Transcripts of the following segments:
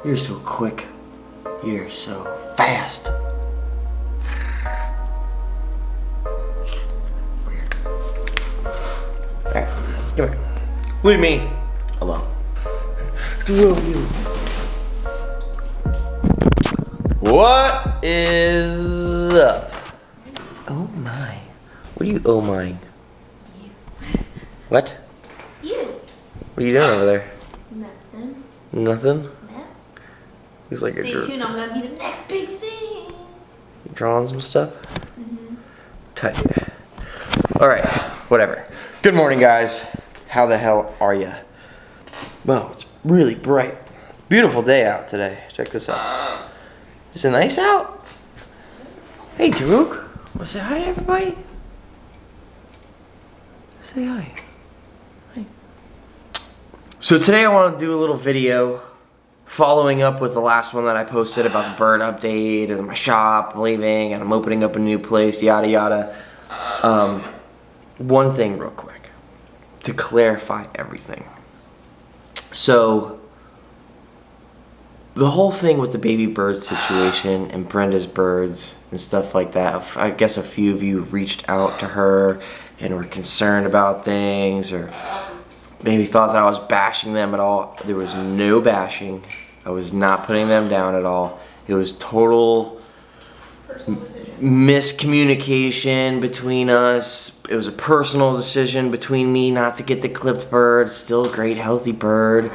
You're so quick. You're so fast. Alright, come here. Leave me alone. Two of you. What is up? Oh my. What are you oh mying? What? You. What are you doing over there? Nothing. Nothing? No. Looks like Stay tuned, I'm gonna be the next big thing. You drawing some stuff? Tight. Alright, whatever. Good morning, guys. How the hell are ya? Well, it's really bright. Beautiful day out today. Check this out. Is it nice out? Hey, Taruk. Wanna say hi to everybody? Say hi. Hi. So today I want to do a little video following up with the last one that I posted about the bird update and my shop, I'm leaving, and I'm opening up a new place, yada yada. One thing real quick to clarify everything. So the whole thing with the baby bird situation and Brenda's birds and stuff like that, I guess a few of you reached out to her and were concerned about things or maybe thought that I was bashing them at all. There was no bashing. I was not putting them down at all. It was total miscommunication between us. It was a personal decision between me not to get the clipped bird. Still a great healthy bird.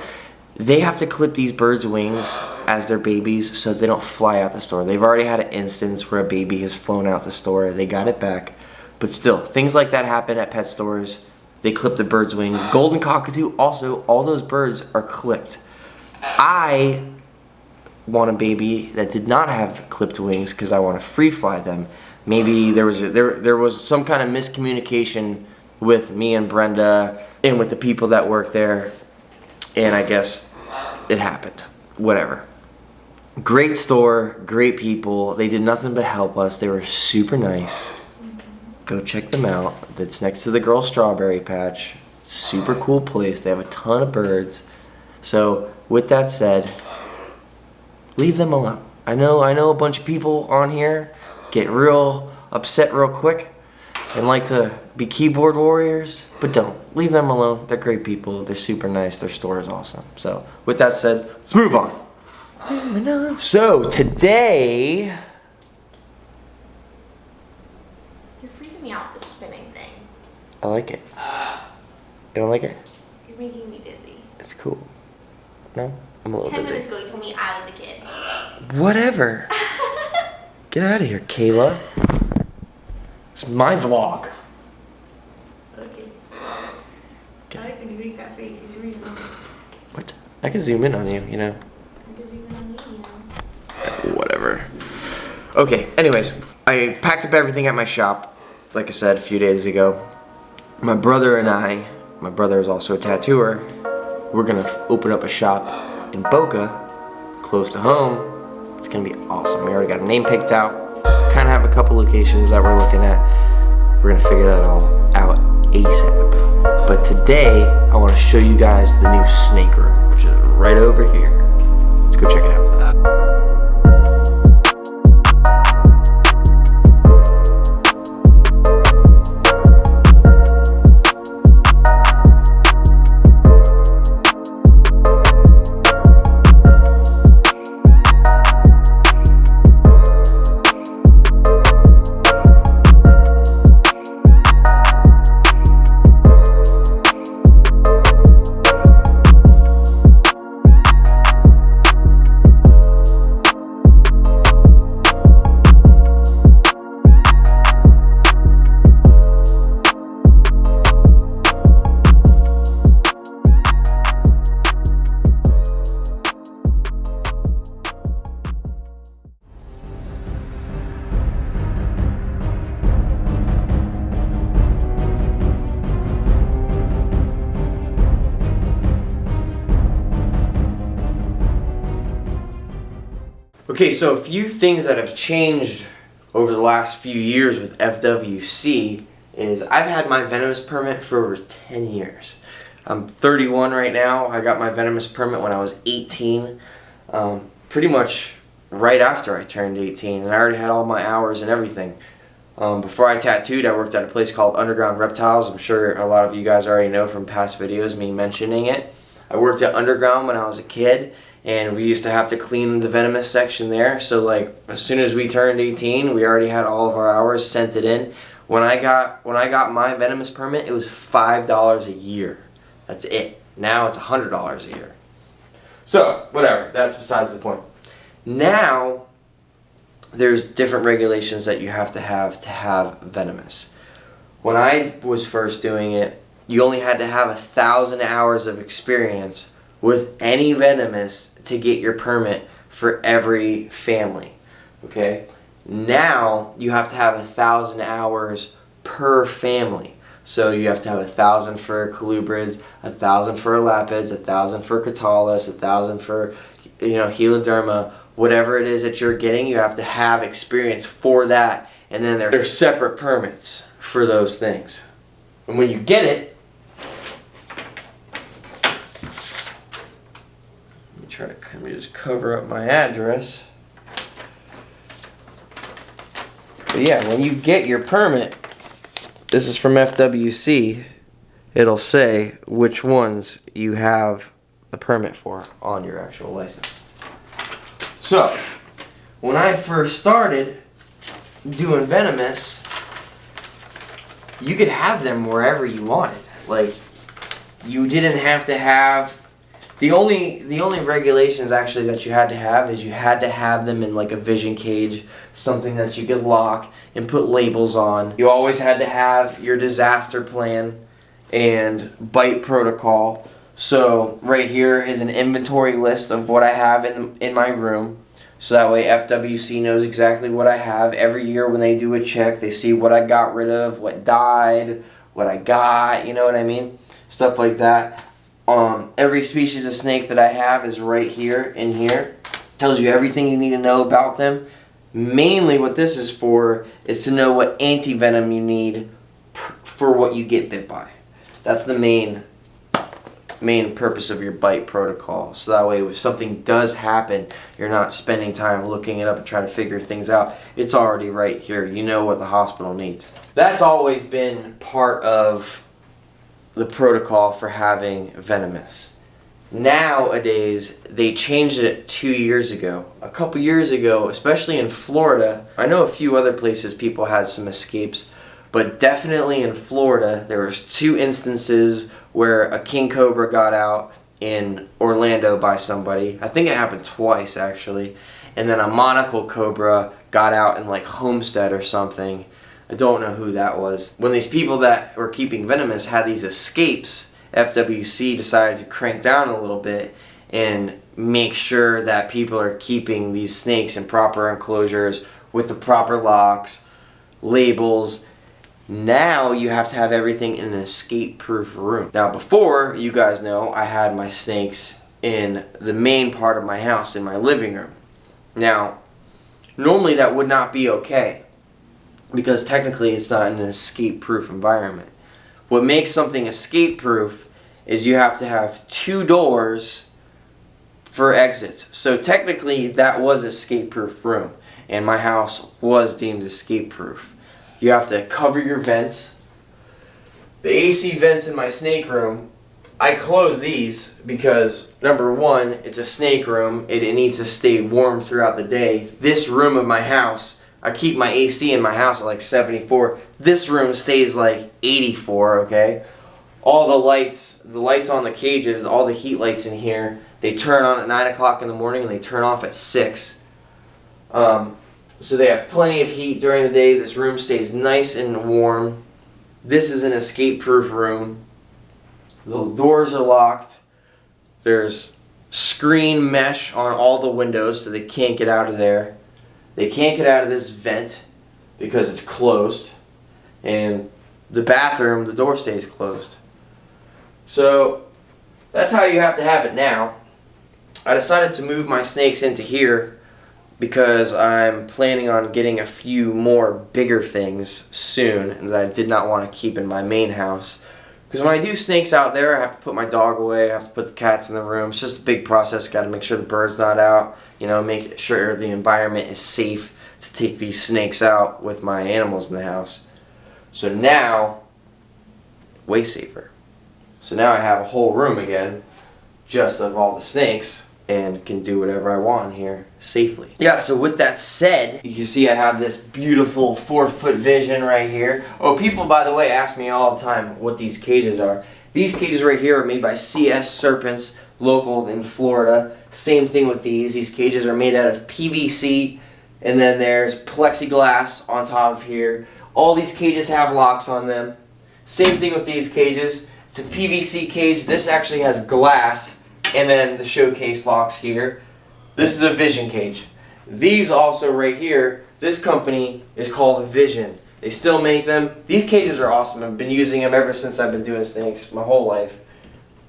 They have to clip these birds' wings as their babies so they don't fly out the store. They've already had an instance where a baby has flown out the store. They got it back. But still, things like that happen at pet stores. They clip the bird's wings. Golden cockatoo, also, all those birds are clipped. I want a baby that did not have clipped wings because I want to free fly them. Maybe there was some kind of miscommunication with me and Brenda and with the people that work there, and I guess it happened. Whatever. Great store, great people. They did nothing but help us. They were super nice. Go check them out. It's next to the Girl Strawberry Patch. Super cool place. They have a ton of birds. So with that said, leave them alone. I know a bunch of people on here get real upset real quick and like to be keyboard warriors, but don't. Leave them alone. They're great people. They're super nice. Their store is awesome. So with that said, let's move on. So today, You're freaking me out with the spinning thing. I like it. You don't like it? You're making me dizzy. It's cool. No? I'm a little 10 busy. minutes ago you told me I was a kid. Whatever. Get out of here, Kayla. It's my vlog. Okay. I like when you make that face. You read it. What? I can zoom in on you, you know. I can zoom in on you, you know. Whatever. Okay, anyways, I packed up everything at my shop, like I said a few days ago. My brother and I, my brother is also a tattooer, we're gonna open up a shop in Boca, close to home. It's gonna be awesome. We already got a name picked out. Kinda have a couple locations that we're looking at. We're gonna figure that all out ASAP. But today, I wanna show you guys the new snake room, which is right over here. Let's go check it out. Okay, so a few things that have changed over the last few years with FWC is I've had my Venomous permit for over 10 years. I'm 31 right now. I got my Venomous permit when I was 18. pretty much right after I turned 18, and I already had all my hours and everything. Before I tattooed, I worked at a place called Underground Reptiles. I'm sure a lot of you guys already know from past videos, me mentioning it. I worked at Underground when I was a kid, and we used to have to clean the Venomous section there. So like as soon as we turned 18, we already had all of our hours, sent it in. When I got my Venomous permit, it was $5 a year. That's it. Now it's $100 a year. So whatever, that's besides the point. Now there's different regulations that you have to have Venomous. When I was first doing it, you only had to have 1,000 hours of experience with any Venomous to get your permit for every family. Okay? Now you have to have 1,000 hours per family. So you have to have 1,000 for colubrids, 1,000 for lapids, 1,000 for Catalis, 1,000 for Heloderma. Whatever it is that you're getting, you have to have experience for that, and then there's separate permits for those things. And when you get it, let me just cover up my address. But yeah, when you get your permit, this is from FWC, it'll say which ones you have the permit for on your actual license. So, when I first started doing Venomous, you could have them wherever you wanted. Like, you didn't have to have... The only regulations actually that you had to have is you had to have them in like a vision cage, something that you could lock and put labels on. You always had to have your disaster plan and bite protocol. So right here is an inventory list of what I have in my room. So that way FWC knows exactly what I have. Every year when they do a check, they see what I got rid of, what died, what I got, you know what I mean? Stuff like that. Every species of snake that I have is right here in here. Tells you everything you need to know about them. Mainly what this is for is to know what anti-venom you need for what you get bit by. That's the main purpose of your bite protocol. So that way if something does happen, you're not spending time looking it up and trying to figure things out. It's already right here. You know what the hospital needs. That's always been part of the protocol for having Venomous. Nowadays, they changed it 2 years ago. A couple years ago, especially in Florida, I know a few other places people had some escapes, but definitely in Florida, there was 2 instances where a king cobra got out in Orlando by somebody. I think it happened twice, actually. And then a monocle cobra got out in like Homestead or something. I don't know who that was. When these people that were keeping Venomous had these escapes, FWC decided to crank down a little bit and make sure that people are keeping these snakes in proper enclosures with the proper locks, labels. Now you have to have everything in an escape-proof room. Now before, you guys know, I had my snakes in the main part of my house, in my living room. Now, normally that would not be okay, because technically it's not an escape-proof environment. What makes something escape-proof is you have to have 2 doors for exits. So technically that was an escape-proof room, and my house was deemed escape-proof. You have to cover your vents. The AC vents in my snake room, I close these because, number one, it's a snake room. It needs to stay warm throughout the day. This room of my house, I keep my AC in my house at like 74. This room stays like 84, okay? All the lights on the cages, all the heat lights in here, they turn on at 9 o'clock in the morning and they turn off at 6. So they have plenty of heat during the day. This room stays nice and warm. This is an escape-proof room. The doors are locked. There's screen mesh on all the windows so they can't get out of there. They can't get out of this vent because it's closed. And the bathroom, the door stays closed. So that's how you have to have it now. I decided to move my snakes into here because I'm planning on getting a few more bigger things soon that I did not want to keep in my main house. Because when I do snakes out there, I have to put my dog away, I have to put the cats in the room. It's just a big process. Got to make sure the bird's not out, you know, make sure the environment is safe to take these snakes out with my animals in the house. So now, way safer. So now I have a whole room again, just of all the snakes, and can do whatever I want here safely. Yeah, so with that said, you can see I have this beautiful 4-foot vision right here. Oh, people, by the way, ask me all the time what these cages are. These cages right here are made by CS Serpents, local in Florida. Same thing with these. These cages are made out of PVC, and then there's plexiglass on top of here. All these cages have locks on them. Same thing with these cages. It's a PVC cage. This actually has glass, and then the showcase locks here. This is a Vision cage. These also right here, this company is called Vision. They still make them. These cages are awesome. I've been using them ever since I've been doing snakes my whole life.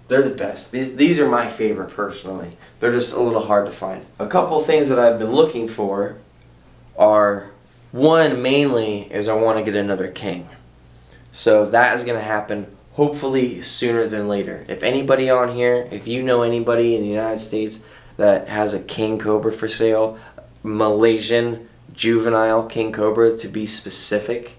They're the best. These are my favorite personally. They're just a little hard to find. A couple things that I've been looking for are, one mainly is I want to get another king. So that is going to happen hopefully sooner than later. If anybody on here, if you know anybody in the United States that has a king cobra for sale, Malaysian juvenile king cobra to be specific,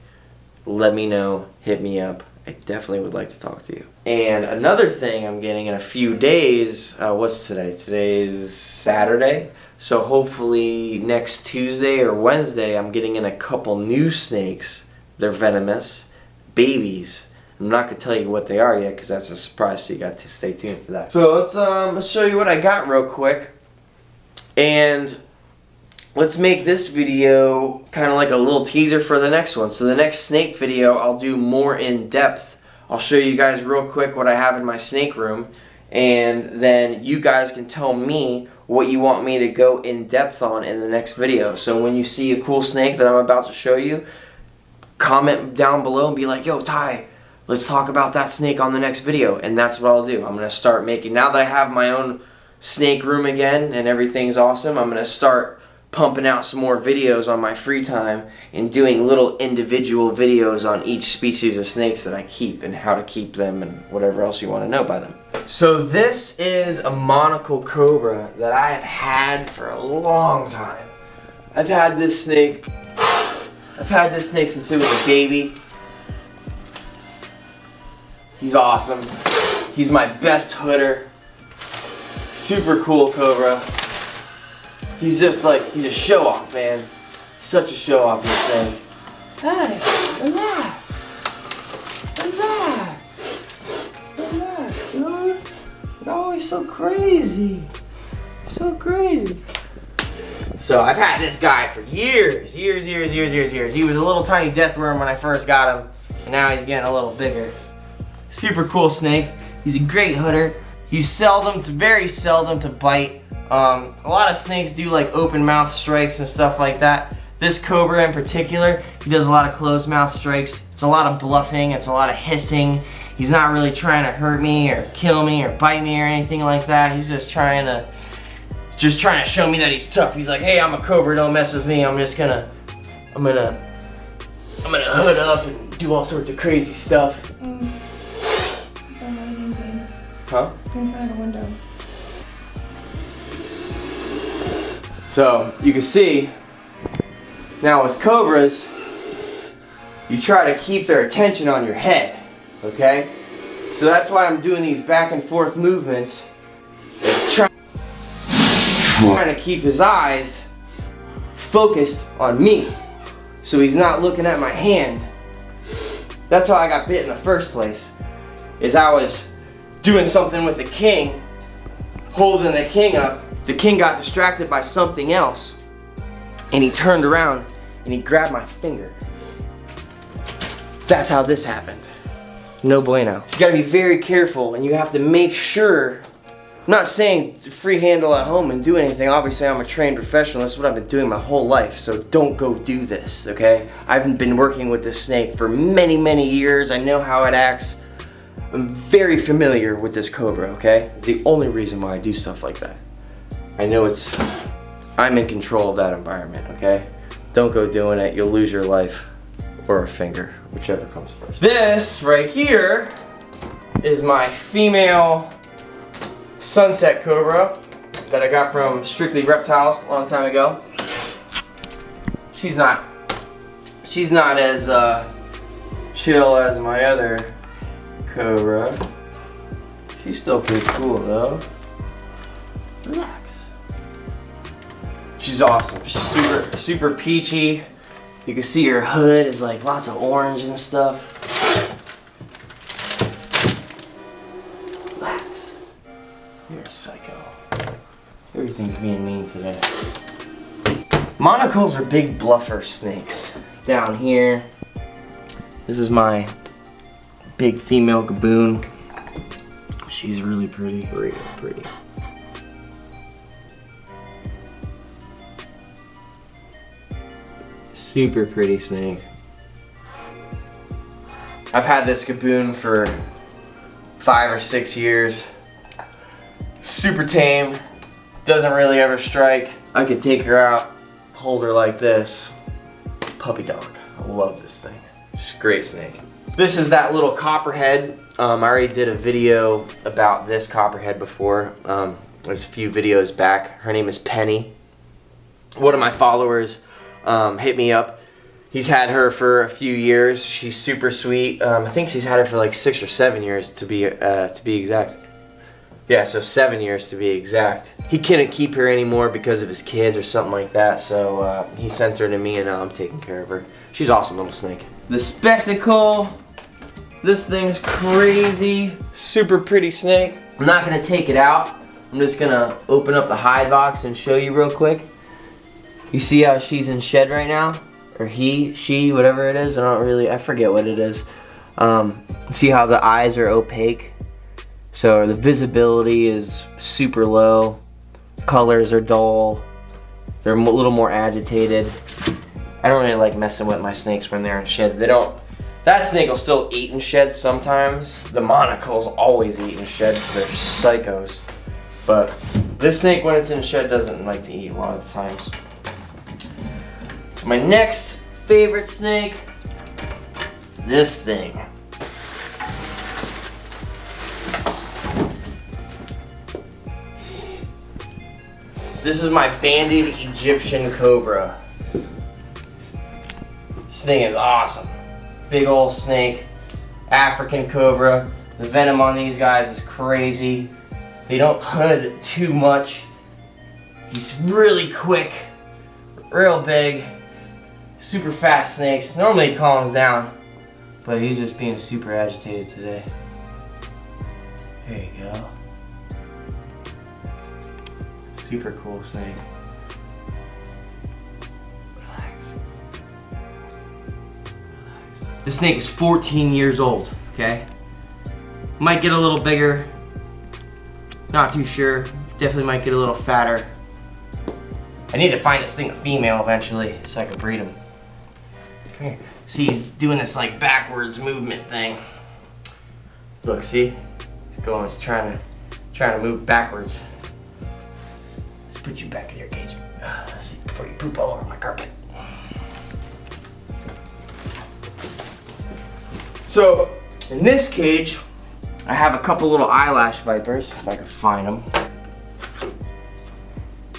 let me know, hit me up. I definitely would like to talk to you. And another thing I'm getting in a few days, what's today? Today's Saturday. So hopefully next Tuesday or Wednesday I'm getting in a couple new snakes. They're venomous, babies. I'm not going to tell you what they are yet because that's a surprise, so you got to stay tuned for that. So let's show you what I got real quick. And let's make this video kind of like a little teaser for the next one. So the next snake video I'll do more in depth. I'll show you guys real quick what I have in my snake room. And then you guys can tell me what you want me to go in depth on in the next video. So when you see a cool snake that I'm about to show you, comment down below and be like, yo, Ty, let's talk about that snake on the next video. And that's what I'll do. I'm going to start making, now that I have my own snake room again and everything's awesome, I'm going to start pumping out some more videos on my free time and doing little individual videos on each species of snakes that I keep and how to keep them and whatever else you want to know by them. So this is a Monocle Cobra that I have had for a long time. I've had this snake since it was a baby. He's awesome. He's my best hooder. Super cool Cobra. He's just like, he's a show off, man. Such a show off, this thing. Hey, relax. Relax, dude. You're always so crazy. So crazy. So I've had this guy for years. He was a little tiny death worm when I first got him, and now he's getting a little bigger. Super cool snake. He's a great hooder. He's very seldom to bite. A lot of snakes do like open mouth strikes and stuff like that. This Cobra in particular, he does a lot of closed mouth strikes. It's a lot of bluffing, it's a lot of hissing. He's not really trying to hurt me or kill me or bite me or anything like that. He's just trying to show me that he's tough. He's like, hey, I'm a Cobra, don't mess with me. I'm gonna hood up and do all sorts of crazy stuff. Huh? In front of the window. So you can see now with Cobras, you try to keep their attention on your head, okay? So that's why I'm doing these back and forth movements. It's trying to keep his eyes focused on me, so he's not looking at my hand. That's how I got bit in the first place, is I was doing something with the king, holding the king up. The king got distracted by something else, and he turned around and he grabbed my finger. That's how this happened. No bueno. So you gotta be very careful, and you have to make sure, I'm not saying to free handle at home and do anything. Obviously I'm a trained professional. That's what I've been doing my whole life, so don't go do this, okay? I've been working with this snake for many, many years. I know how it acts. I'm very familiar with this Cobra, okay? It's the only reason why I do stuff like that. I know I'm in control of that environment, okay? Don't go doing it, you'll lose your life or a finger, whichever comes first. This right here is my female sunset cobra that I got from Strictly Reptiles a long time ago. She's not as chill as my other cobra. She's still pretty cool though. Relax. She's awesome. She's super peachy. You can see her hood is like lots of orange and stuff. Relax. You're a psycho. Everything's being mean today. Monocles are big bluffer snakes. Down here, this is my big female gaboon. She's really pretty, really pretty. Super pretty snake. I've had this gaboon for 5 or 6 years. Super tame, doesn't really ever strike. I could take her out, hold her like this. Puppy dog. I love this thing. She's a great snake. This is that little copperhead. I already did a video about this copperhead before. There's a few videos back. Her name is Penny. One of my followers hit me up. He's had her for a few years. She's super sweet. I think she's had her for like 6 or 7 years to be exact. Yeah, so 7 years to be exact. He couldn't keep her anymore because of his kids or something like that, so he sent her to me and now I'm taking care of her. She's an awesome little snake. The Spectacle. This thing's crazy. Super pretty snake. I'm not gonna take it out. I'm just gonna open up the hide box and show you real quick. You see how she's in shed right now? Or he, she, whatever it is. I forget what it is. See how the eyes are opaque? So the visibility is super low. Colors are dull. They're a little more agitated. I don't really like messing with my snakes when they're in shed. That snake will still eat in shed sometimes. The monocles always eat in shed because they're psychos. But this snake, when it's in shed, doesn't like to eat a lot of the times. So my next favorite snake, this thing. This is my banded Egyptian cobra. This thing is awesome. Big old snake, African cobra. The venom on these guys is crazy. They don't hood too much. He's really quick, real big, super fast snakes. Normally he calms down, but he's just being super agitated today. There you go. Super cool snake. Relax. Relax. This snake is 14 years old, okay? Might get a little bigger. Not too sure. Definitely might get a little fatter. I need to find this thing a female eventually so I can breed him. Come here. See, he's doing this like backwards movement thing. Look, see? He's trying to move backwards. Put you back in your cage before you poop all over my carpet. So, in this cage, I have a couple little Eyelash Vipers, if I can find them.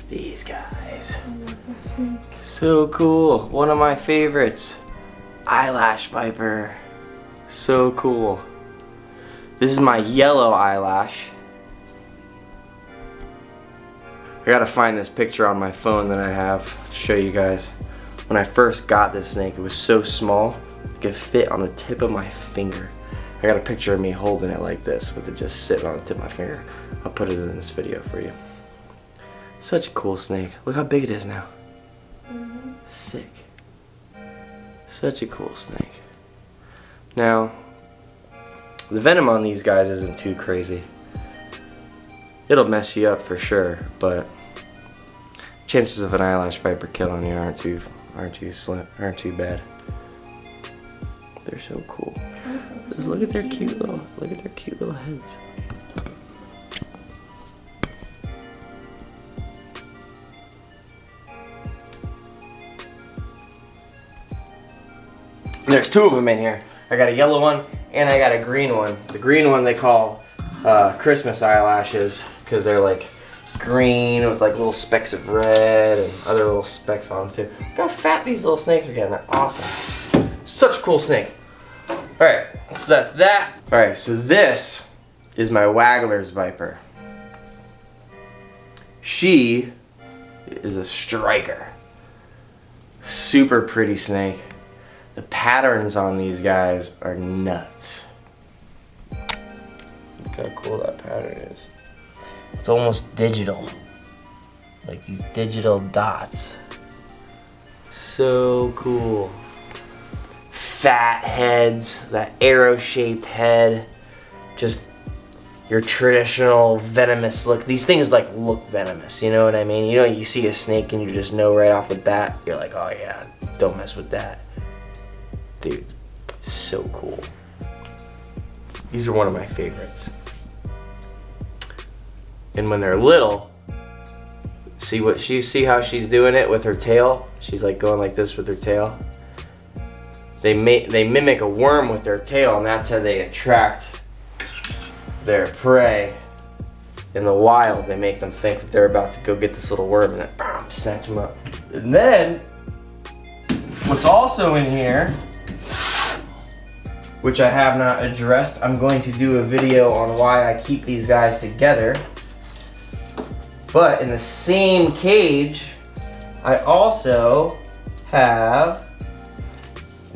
These guys. So cool. One of my favorites. Eyelash Viper. So cool. This is my yellow eyelash. I gotta find this picture on my phone that I have to show you guys. When I first got this snake, it was so small, it could fit on the tip of my finger. I got a picture of me holding it like this with it just sitting on the tip of my finger. I'll put it in this video for you. Such a cool snake. Look how big it is now. Sick. Such a cool snake. Now, the venom on these guys isn't too crazy. It'll mess you up for sure, but chances of an Eyelash Viper killing you aren't too bad. They're so cool. Just look at their cute little heads. There's two of them in here. I got a yellow one and I got a green one. The green one they call Christmas eyelashes because they're like green with like little specks of red and other little specks on them too. Look how fat these little snakes are getting. They're awesome. Such a cool snake. Alright, so that's that. Alright, so this is my Wagler's Viper. She is a striker. Super pretty snake. The patterns on these guys are nuts. Look how cool that pattern is. It's almost digital. Like these digital dots. So cool. Fat heads, that arrow-shaped head. Just your traditional venomous look. These things like look venomous, you know what I mean? You know, you see a snake and you just know right off the bat, you're like, oh yeah, don't mess with that. Dude, so cool. These are one of my favorites. And when they're little, see how she's doing it with her tail? She's like going like this with her tail. They mimic a worm with their tail, and that's how they attract their prey. In the wild, they make them think that they're about to go get this little worm and then bam, snatch them up. And then, what's also in here, which I have not addressed, I'm going to do a video on why I keep these guys together. But in the same cage, I also have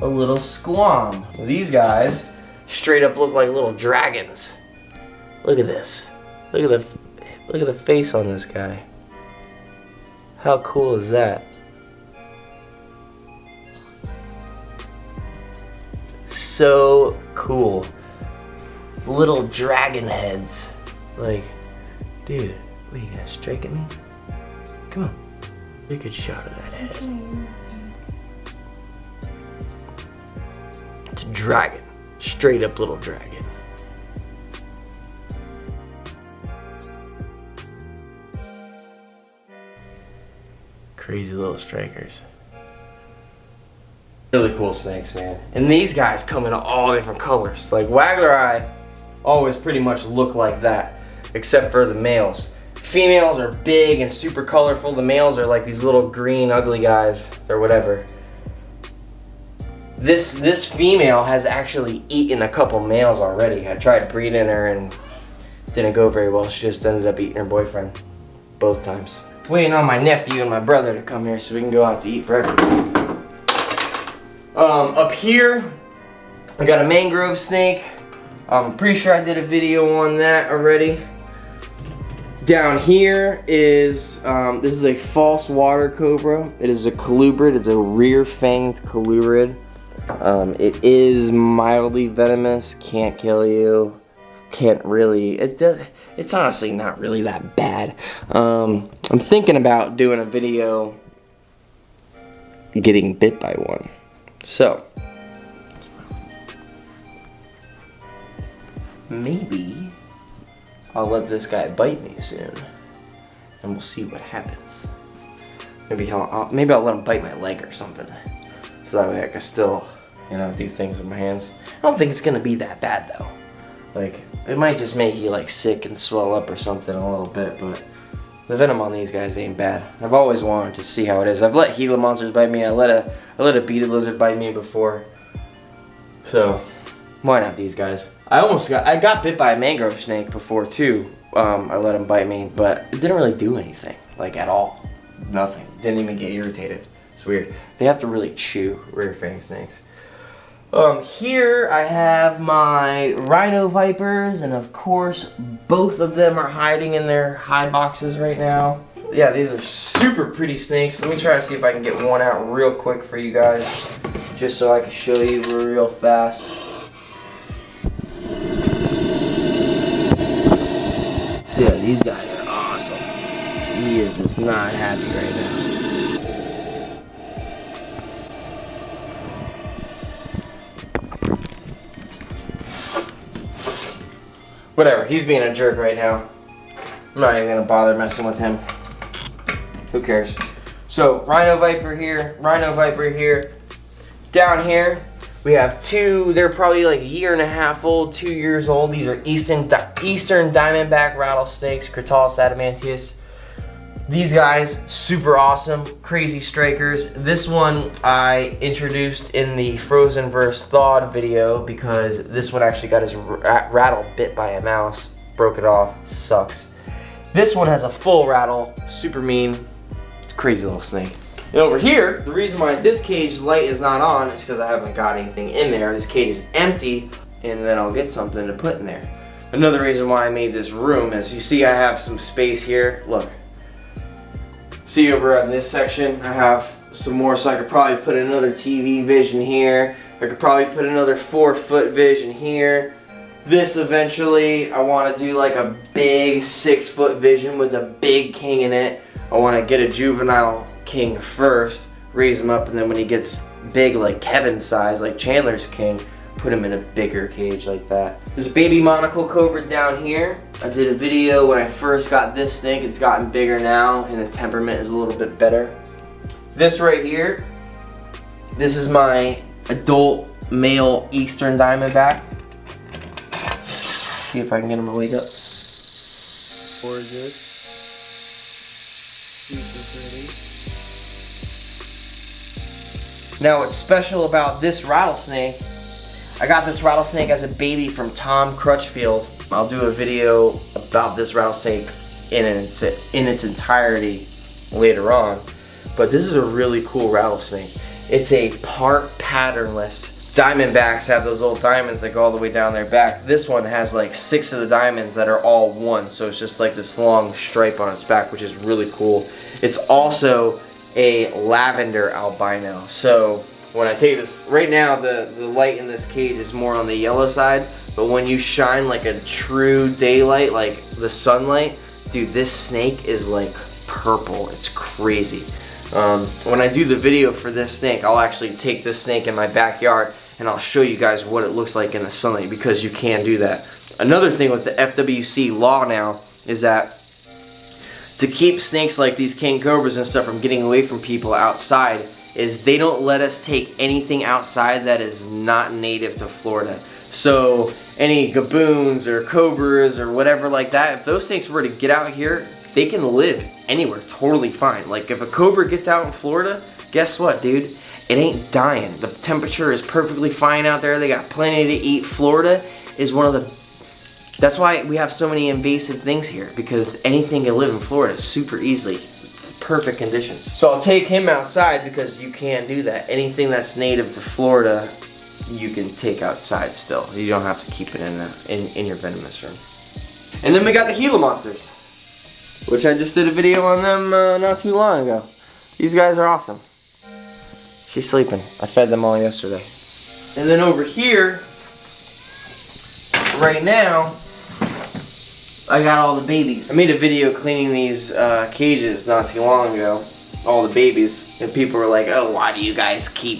a little squam. These guys straight up look like little dragons. Look at this. Look at the face on this guy. How cool is that? So cool. Little dragon heads. Like, dude, what, you gonna strike at me? Come on. Get a good shot of that head. It's a dragon. Straight up little dragon. Crazy little strikers. Really cool snakes, man. And these guys come in all different colors. Like Wagler eye always pretty much look like that, except for the males. Females are big and super colorful. The males are like these little green ugly guys or whatever. This female has actually eaten a couple males already. I tried breeding her and didn't go very well. She just ended up eating her boyfriend both times. Waiting on my nephew and my brother to come here so we can go out to eat breakfast. Up here, I got a mangrove snake. I'm pretty sure I did a video on that already. Down here is, this is a false water cobra. It is a colubrid. It's a rear-fanged colubrid. It is mildly venomous. Can't kill you. Can't really. It's honestly not really that bad. I'm thinking about doing a video getting bit by one. So, maybe I'll let this guy bite me soon, and we'll see what happens. Maybe I'll let him bite my leg or something, so that way I can still, you know, do things with my hands. I don't think it's gonna be that bad though. Like, it might just make you like sick and swell up or something a little bit, but the venom on these guys ain't bad. I've always wanted to see how it is. I've let Gila monsters bite me. I let a beaded lizard bite me before. So, why not these guys? I got bit by a mangrove snake before too. I let him bite me, but it didn't really do anything, like at all. Nothing. Didn't even get irritated. It's weird. They have to really chew rear fang snakes. Here I have my Rhino Vipers, and of course both of them are hiding in their hide boxes right now. Yeah, these are super pretty snakes. Let me try to see if I can get one out real quick for you guys, just so I can show you real fast. Yeah, these guys are awesome. He is just not happy right now. Whatever, he's being a jerk right now. I'm not even gonna bother messing with him. Who cares? So, Rhino Viper here, Rhino Viper here. Down here, We have two, they're probably like a year and a half old, 2 years old. These are Eastern Diamondback rattlesnakes, Crotalus adamantius. These guys, super awesome, crazy strikers. This one I introduced in the frozen versus thawed video because this one actually got his rattle bit by a mouse, broke it off, sucks. This one has a full rattle, super mean, crazy little snake. And over here, the reason why this cage light is not on is because I haven't got anything in there. This cage is empty, and then I'll get something to put in there. Another reason why I made this room is, you see I have some space here. Look. See over on this section, I have some more, so I could probably put another TV vision here. I could probably put another 4-foot vision here. This eventually, I want to do like a big 6-foot vision with a big king in it. I want to get a juvenile king first, raise him up, and then when he gets big like Kevin's size, like Chandler's king, put him in a bigger cage like that. There's a baby Monocle Cobra down here. I did a video when I first got this snake. It's gotten bigger now and the temperament is a little bit better. This right here, this is my adult male Eastern Diamondback. See if I can get him to wake up. Gorgeous. Now what's special about this rattlesnake, I got this rattlesnake as a baby from Tom Crutchfield. I'll do a video about this rattlesnake in its entirety later on. But this is a really cool rattlesnake. It's a part patternless. Diamondbacks have those little diamonds that go all the way down their back. This one has like 6 of the diamonds that are all one. So it's just like this long stripe on its back, which is really cool. It's also a lavender albino. So when I take this, right now the light in this cage is more on the yellow side, but when you shine like a true daylight, like the sunlight, dude, this snake is like purple. It's crazy. When I do the video for this snake, I'll actually take this snake in my backyard and I'll show you guys what it looks like in the sunlight, because you can do that. Another thing with the FWC law now is that to keep snakes like these king cobras and stuff from getting away from people outside, is they don't let us take anything outside that is not native to Florida. So any gaboons or cobras or whatever like that, if those snakes were to get out here, they can live anywhere totally fine. Like if a cobra gets out in Florida, guess what, dude? It ain't dying. The temperature is perfectly fine out there. They got plenty to eat. Florida is one of the... That's why we have so many invasive things here, because anything can live in Florida super easily. Perfect conditions. So I'll take him outside because you can do that. Anything that's native to Florida, you can take outside still. You don't have to keep it in your venomous room. And then we got the Gila monsters, which I just did a video on them not too long ago. These guys are awesome. She's sleeping. I fed them all yesterday. And then over here, right now, I got all the babies. I made a video cleaning these cages not too long ago, all the babies, and people were like, oh, why do you guys keep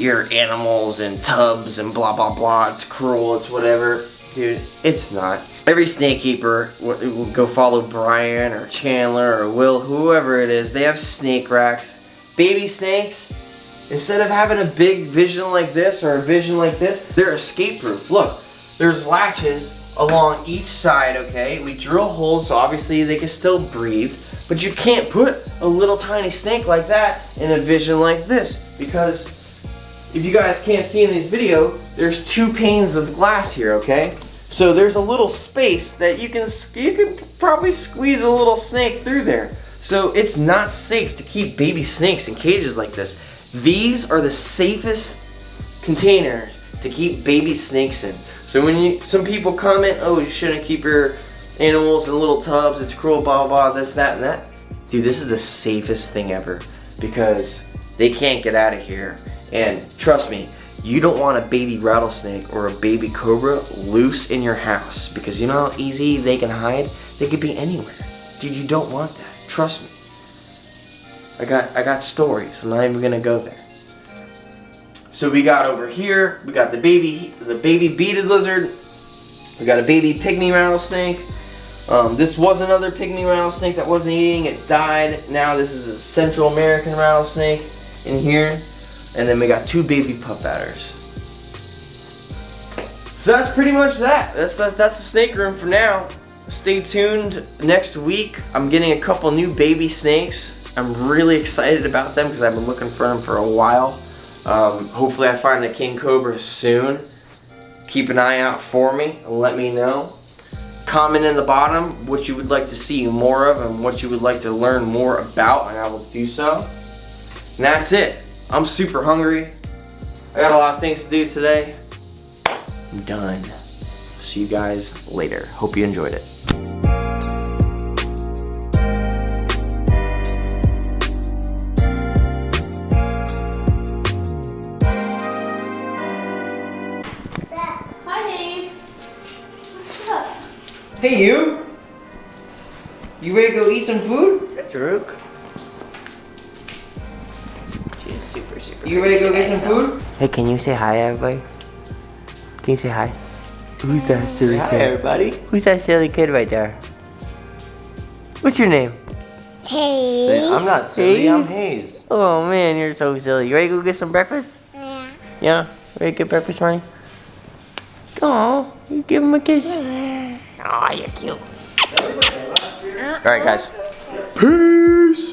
your animals in tubs and blah blah blah, it's cruel, it's whatever. Dude, it's not. Every snake keeper will go follow Brian or Chandler or Will, whoever it is, they have snake racks. Baby snakes, instead of having a big vision like this or a vision like this, they're escape proof. Look, there's latches along each side, okay? We drill holes so obviously they can still breathe, but you can't put a little tiny snake like that in a vision like this, because if you guys can't see in this video, there's 2 panes of glass here, okay? So there's a little space that you can probably squeeze a little snake through there. So it's not safe to keep baby snakes in cages like this. These are the safest containers to keep baby snakes in. So when some people comment, oh, you shouldn't keep your animals in little tubs, it's cruel, blah, blah, this, that, and that. Dude, this is the safest thing ever, because they can't get out of here. And trust me, you don't want a baby rattlesnake or a baby cobra loose in your house, because you know how easy they can hide? They could be anywhere. Dude, you don't want that. Trust me. I got stories. I'm not even gonna go there. So we got over here, we got the baby beaded lizard, we got a baby pygmy rattlesnake. This was another pygmy rattlesnake that wasn't eating, it died. Now this is a Central American rattlesnake in here. And then we got 2 baby pup adders. So that's pretty much that. That's the snake room for now. Stay tuned next week. I'm getting a couple new baby snakes. I'm really excited about them because I've been looking for them for a while. Hopefully I find a king cobra soon. Keep an eye out for me and let me know. Comment in the bottom what you would like to see more of and what you would like to learn more about, and I will do so. And that's it. I'm super hungry. I got a lot of things to do today. I'm done. See you guys later. Hope you enjoyed it. Hi, Hayes. What's up? Hey you! You ready to go eat some food? Taruk. She's super You ready to go get some food? Hey, can you say hi, everybody? Can you say hi? Who's that silly Hi, kid? everybody. Who's that silly kid right there? What's your name? Say, I'm not silly, I'm Hayes. Oh man, you're so silly. You ready to go get some breakfast? Yeah. Yeah? Ready to get breakfast, Ronnie? Oh, you give him a kiss. Oh, you're cute. Alright, guys. Peace.